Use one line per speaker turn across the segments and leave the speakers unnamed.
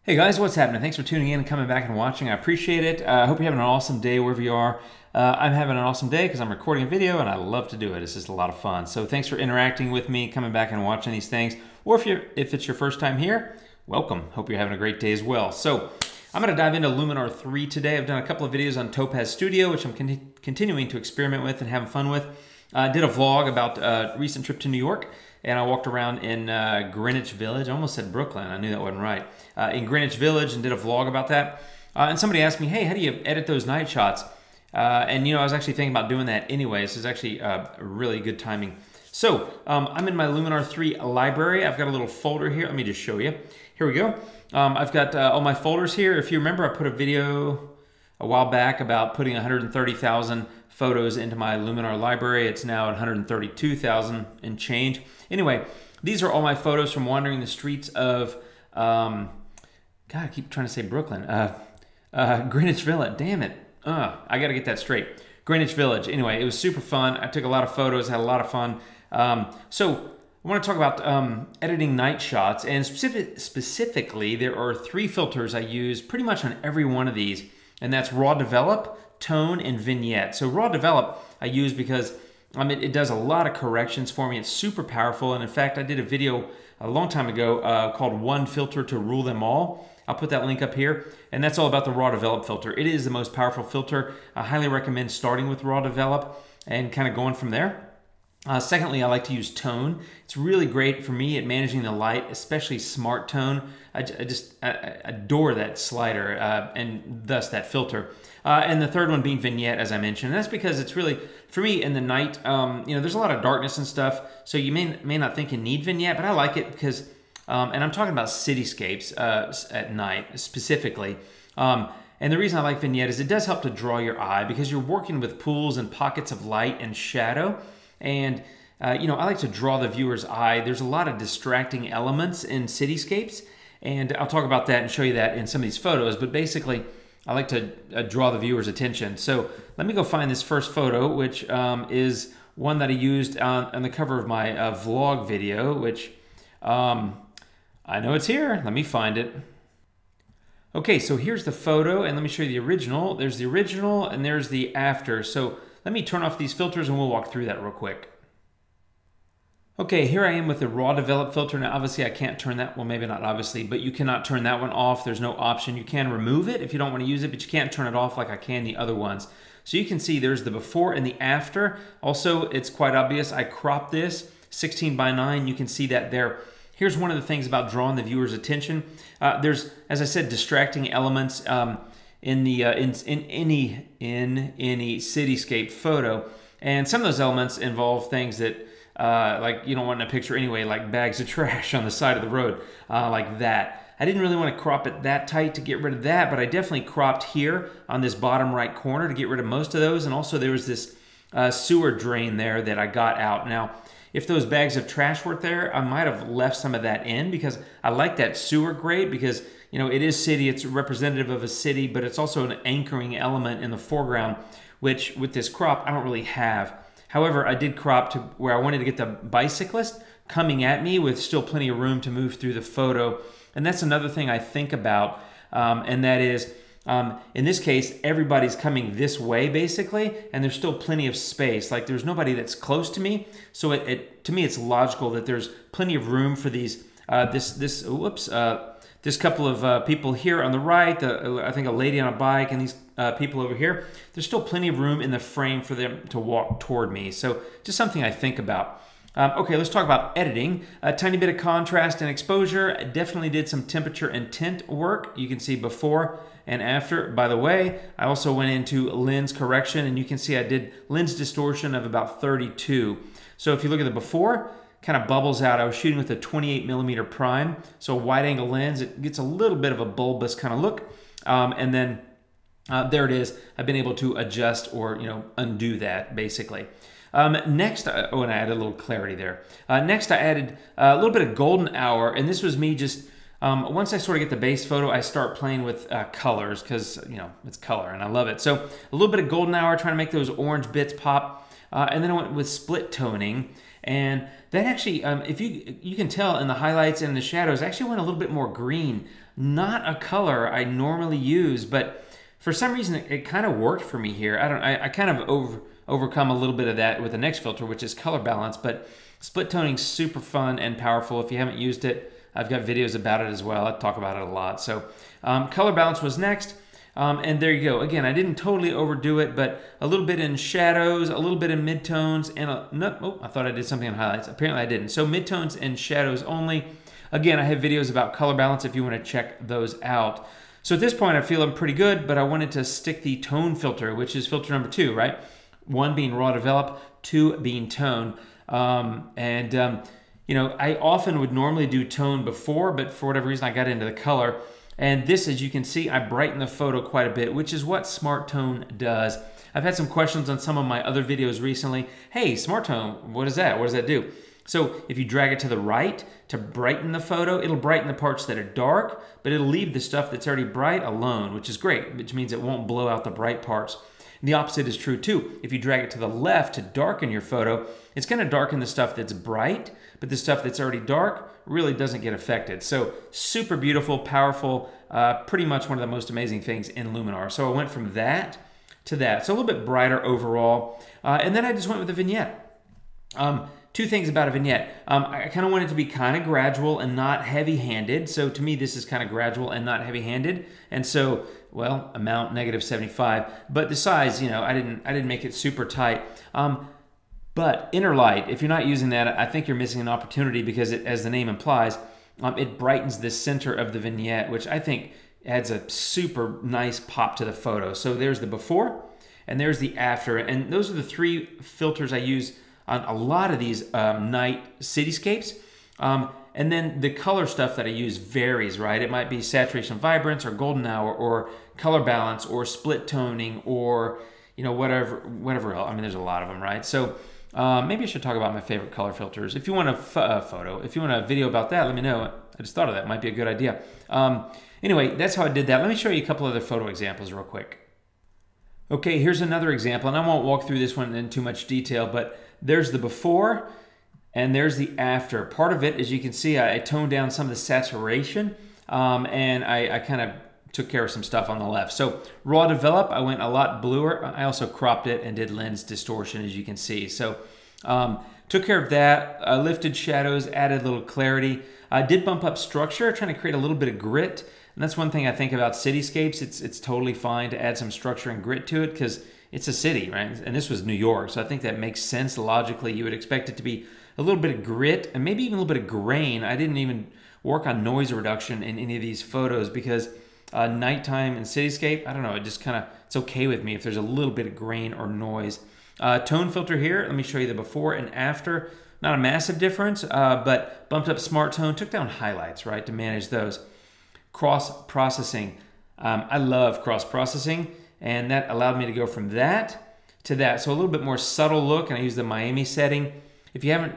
Hey guys, what's happening? Thanks for tuning in and coming back and watching. I appreciate it. I hope you're having an awesome day wherever you are. I'm having an awesome day because I'm recording a video and I love to do it. It's just a lot of fun. So thanks for interacting with me, coming back and watching these things. Or if it's your first time here, welcome. Hope you're having a great day as well. So I'm going to dive into Luminar 3 today. I've done a couple of videos on Topaz Studio, which I'm continuing to experiment with and having fun with. I did a vlog about a recent trip to New York, and I walked around in Greenwich Village. I almost said Brooklyn. I knew that wasn't right. In Greenwich Village, and did a vlog about that. And somebody asked me, hey, how do you edit those night shots? And I was actually thinking about doing that anyway. This is actually really good timing. So I'm in my Luminar 3 library. I've got a little folder here. Let me just show you. Here we go. I've got all my folders here. If you remember, I put a video a while back about putting 130,000 photos into my Luminar library. It's now at 132,000 and change. Anyway, these are all my photos from wandering the streets of, God, I keep trying to say Brooklyn. Greenwich Village, damn it. I gotta get that straight. Greenwich Village. Anyway, it was super fun. I took a lot of photos, had a lot of fun. So I want to talk about editing night shots, and specifically, there are 3 filters I use pretty much on every one of these, and that's Raw Develop, Tone, and Vignette. So Raw Develop I use because it does a lot of corrections for me. It's super powerful, and in fact, I did a video a long time ago called One Filter to Rule Them All. I'll put that link up here, and that's all about the Raw Develop filter. It is the most powerful filter. I highly recommend starting with Raw Develop and kind of going from there. Secondly, I like to use Tone. It's really great for me at managing the light, especially Smart Tone. I adore that slider and thus that filter. And the third one being Vignette, as I mentioned. And that's because it's really, for me in the night, there's a lot of darkness and stuff, so you may not think you need Vignette, but I like it because, and I'm talking about cityscapes at night specifically. And the reason I like Vignette is it does help to draw your eye because you're working with pools and pockets of light and shadow. And, I like to draw the viewer's eye. There's a lot of distracting elements in cityscapes, and I'll talk about that and show you that in some of these photos. But basically, I like to draw the viewer's attention. So let me go find this first photo, which is one that I used on the cover of my vlog video, which I know it's here. Let me find it. Okay, so here's the photo, and let me show you the original. There's the original, and there's the after. So let me turn off these filters and we'll walk through that real quick. Okay, here I am with the Raw Develop filter. Now obviously I can't turn that, well maybe not obviously, but you cannot turn that one off. There's no option. You can remove it if you don't want to use it, but you can't turn it off like I can the other ones. So you can see there's the before and the after. Also, it's quite obvious. I cropped this 16:9. You can see that there. Here's one of the things about drawing the viewer's attention. There's, as I said, distracting elements in any cityscape photo, and some of those elements involve things that like you don't want in a picture anyway, like bags of trash on the side of the road, like that. I didn't really want to crop it that tight to get rid of that, but I definitely cropped here on this bottom right corner to get rid of most of those. And also there was this sewer drain there that I got out. Now, if those bags of trash weren't there, I might have left some of that in because I like that sewer grate because it is city, it's representative of a city, but it's also an anchoring element in the foreground, which with this crop, I don't really have. However, I did crop to where I wanted to get the bicyclist coming at me with still plenty of room to move through the photo. And that's another thing I think about, and that is, in this case, everybody's coming this way basically, and there's still plenty of space. Like there's nobody that's close to me. So to me, it's logical that there's plenty of room for these, this couple of people here on the right, I think a lady on a bike, and these people over here. There's still plenty of room in the frame for them to walk toward me. So just something I think about. Okay, let's talk about editing. A tiny bit of contrast and exposure. I definitely did some temperature and tint work. You can see before and after. By the way, I also went into lens correction, and you can see I did lens distortion of about 32. So if you look at the before, kind of bubbles out. I was shooting with a 28mm prime, so a wide angle lens. It gets a little bit of a bulbous kind of look, and then there it is. I've been able to adjust or undo that basically. Next, and I added a little clarity there. Next, I added a little bit of golden hour, and this was me just once I sort of get the base photo, I start playing with colors because it's color and I love it. So a little bit of golden hour, trying to make those orange bits pop, and then I went with split toning. And that actually, if you can tell in the highlights and the shadows, I actually went a little bit more green. Not a color I normally use, but for some reason it kind of worked for me here. I kind of overcome a little bit of that with the next filter, which is color balance. But split toning, super fun and powerful. If you haven't used it, I've got videos about it as well. I talk about it a lot. So color balance was next. And there you go. Again, I didn't totally overdo it, but a little bit in shadows, a little bit in midtones, and I thought I did something in highlights. Apparently I didn't. So midtones and shadows only. Again, I have videos about color balance if you want to check those out. So at this point, I feel I'm pretty good, but I wanted to stick the tone filter, which is filter number 2, right? 1 being raw develop, 2 being tone. You know, I often would normally do tone before, but for whatever reason, I got into the color. And this, as you can see, I brighten the photo quite a bit, which is what Smart Tone does. I've had some questions on some of my other videos recently. Hey, Smart Tone, what is that? What does that do? So if you drag it to the right to brighten the photo, it'll brighten the parts that are dark, but it'll leave the stuff that's already bright alone, which is great, which means it won't blow out the bright parts. And the opposite is true too. If you drag it to the left to darken your photo, it's going to darken the stuff that's bright, but the stuff that's already dark really doesn't get affected. So super beautiful, powerful, pretty much one of the most amazing things in Luminar. So I went from that to that. So a little bit brighter overall. And then I just went with a vignette. Two things about a vignette. I kind of want it to be kind of gradual and not heavy-handed. So to me, this is kind of gradual and not heavy-handed. And so, well, amount -75. But the size, you know, I didn't make it super tight. But inner light, if you're not using that, I think you're missing an opportunity because, as the name implies, it brightens the center of the vignette, which I think adds a super nice pop to the photo. So there's the before, and there's the after. And those are the 3 filters I use on a lot of these night cityscapes. And then the color stuff that I use varies, right? It might be saturation vibrance or golden hour or color balance or split toning or, you know, whatever else. I mean, there's a lot of them, right? So maybe I should talk about my favorite color filters. If you want if you want a video about that, let me know. I just thought of that. Might be a good idea. Anyway, that's how I did that. Let me show you a couple other photo examples real quick. Okay, here's another example, and I won't walk through this one in too much detail, but there's the before and there's the after. Part of it, as you can see, I toned down some of the saturation, and I kind of took care of some stuff on the left. So raw develop, I went a lot bluer. I also cropped it and did lens distortion, as you can see. So took care of that, lifted shadows, added a little clarity. I did bump up structure, trying to create a little bit of grit. And that's one thing I think about cityscapes. It's totally fine to add some structure and grit to it because it's a city, right? And this was New York, so I think that makes sense logically. You would expect it to be a little bit of grit and maybe even a little bit of grain. I didn't even work on noise reduction in any of these photos because nighttime and cityscape, I don't know, it just kind of, it's okay with me if there's a little bit of grain or noise. Tone filter here, let me show you the before and after. Not a massive difference, but bumped up Smart Tone, took down highlights, right, to manage those. Cross processing. I love cross processing, and that allowed me to go from that to that. So a little bit more subtle look, and I use the Miami setting. If you haven't,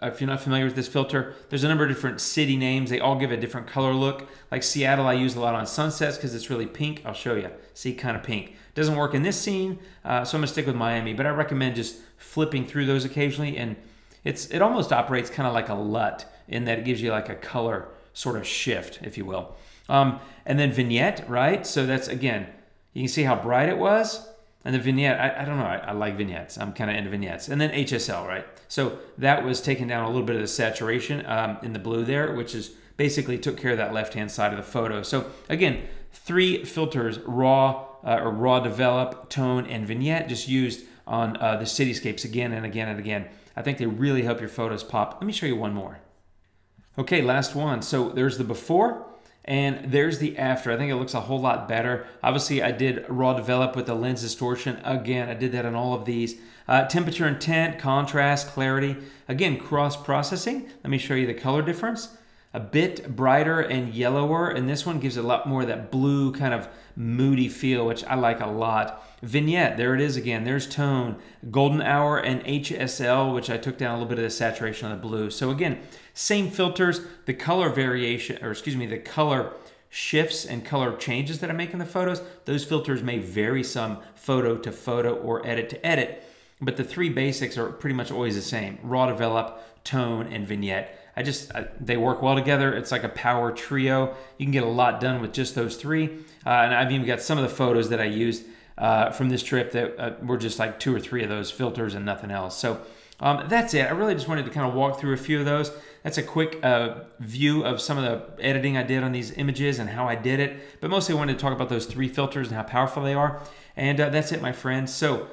if you're not familiar with this filter, there's a number of different city names. They all give a different color look. Like Seattle, I use a lot on sunsets because it's really pink. I'll show you. See, kind of pink. Doesn't work in this scene, so I'm gonna stick with Miami. But I recommend just flipping through those occasionally, and it almost operates kind of like a LUT in that it gives you like a color sort of shift, if you will. And then vignette, right? So that's, again, you can see how bright it was. And the vignette, I don't know, I like vignettes. I'm kind of into vignettes. And then HSL, right? So that was taking down a little bit of the saturation in the blue there, which is basically took care of that left-hand side of the photo. So again, 3 filters, raw or raw develop, tone, and vignette, just used on the cityscapes again and again and again. I think they really help your photos pop. Let me show you one more. Okay, last one. So there's the before and there's the after. I think it looks a whole lot better. Obviously, I did raw develop with the lens distortion. Again, I did that on all of these. Temperature intent, contrast, clarity. Again, cross-processing. Let me show you the color difference. A bit brighter and yellower, and this one gives a lot more of that blue kind of moody feel, which I like a lot. Vignette, there it is again. There's tone, golden hour, and HSL, which I took down a little bit of the saturation on the blue. So again, same filters, the color variation, or excuse me, the color shifts and color changes that I make in the photos, those filters may vary some photo to photo or edit to edit. but the three basics are pretty much always the same: raw develop, tone, and vignette. They work well together. It's like a power trio. You can get a lot done with just those three. And I've even got some of the photos that I used from this trip that were just like 2 or 3 of those filters and nothing else. So that's it. I really just wanted to kind of walk through a few of those. That's a quick view of some of the editing I did on these images and how I did it. But mostly I wanted to talk about those 3 filters and how powerful they are. And that's it, my friends. So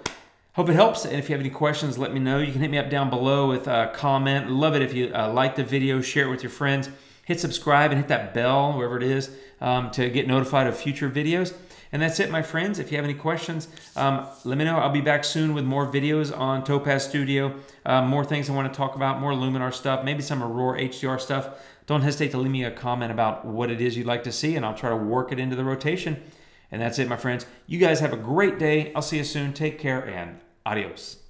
hope it helps. And if you have any questions, let me know. You can hit me up down below with a comment. Love it if you like the video, share it with your friends. Hit subscribe and hit that bell, wherever it is, to get notified of future videos. And that's it, my friends. If you have any questions, let me know. I'll be back soon with more videos on Topaz Studio, more things I want to talk about, more Luminar stuff, maybe some Aurora HDR stuff. Don't hesitate to leave me a comment about what it is you'd like to see, and I'll try to work it into the rotation. And that's it, my friends. You guys have a great day. I'll see you soon. Take care, and adios.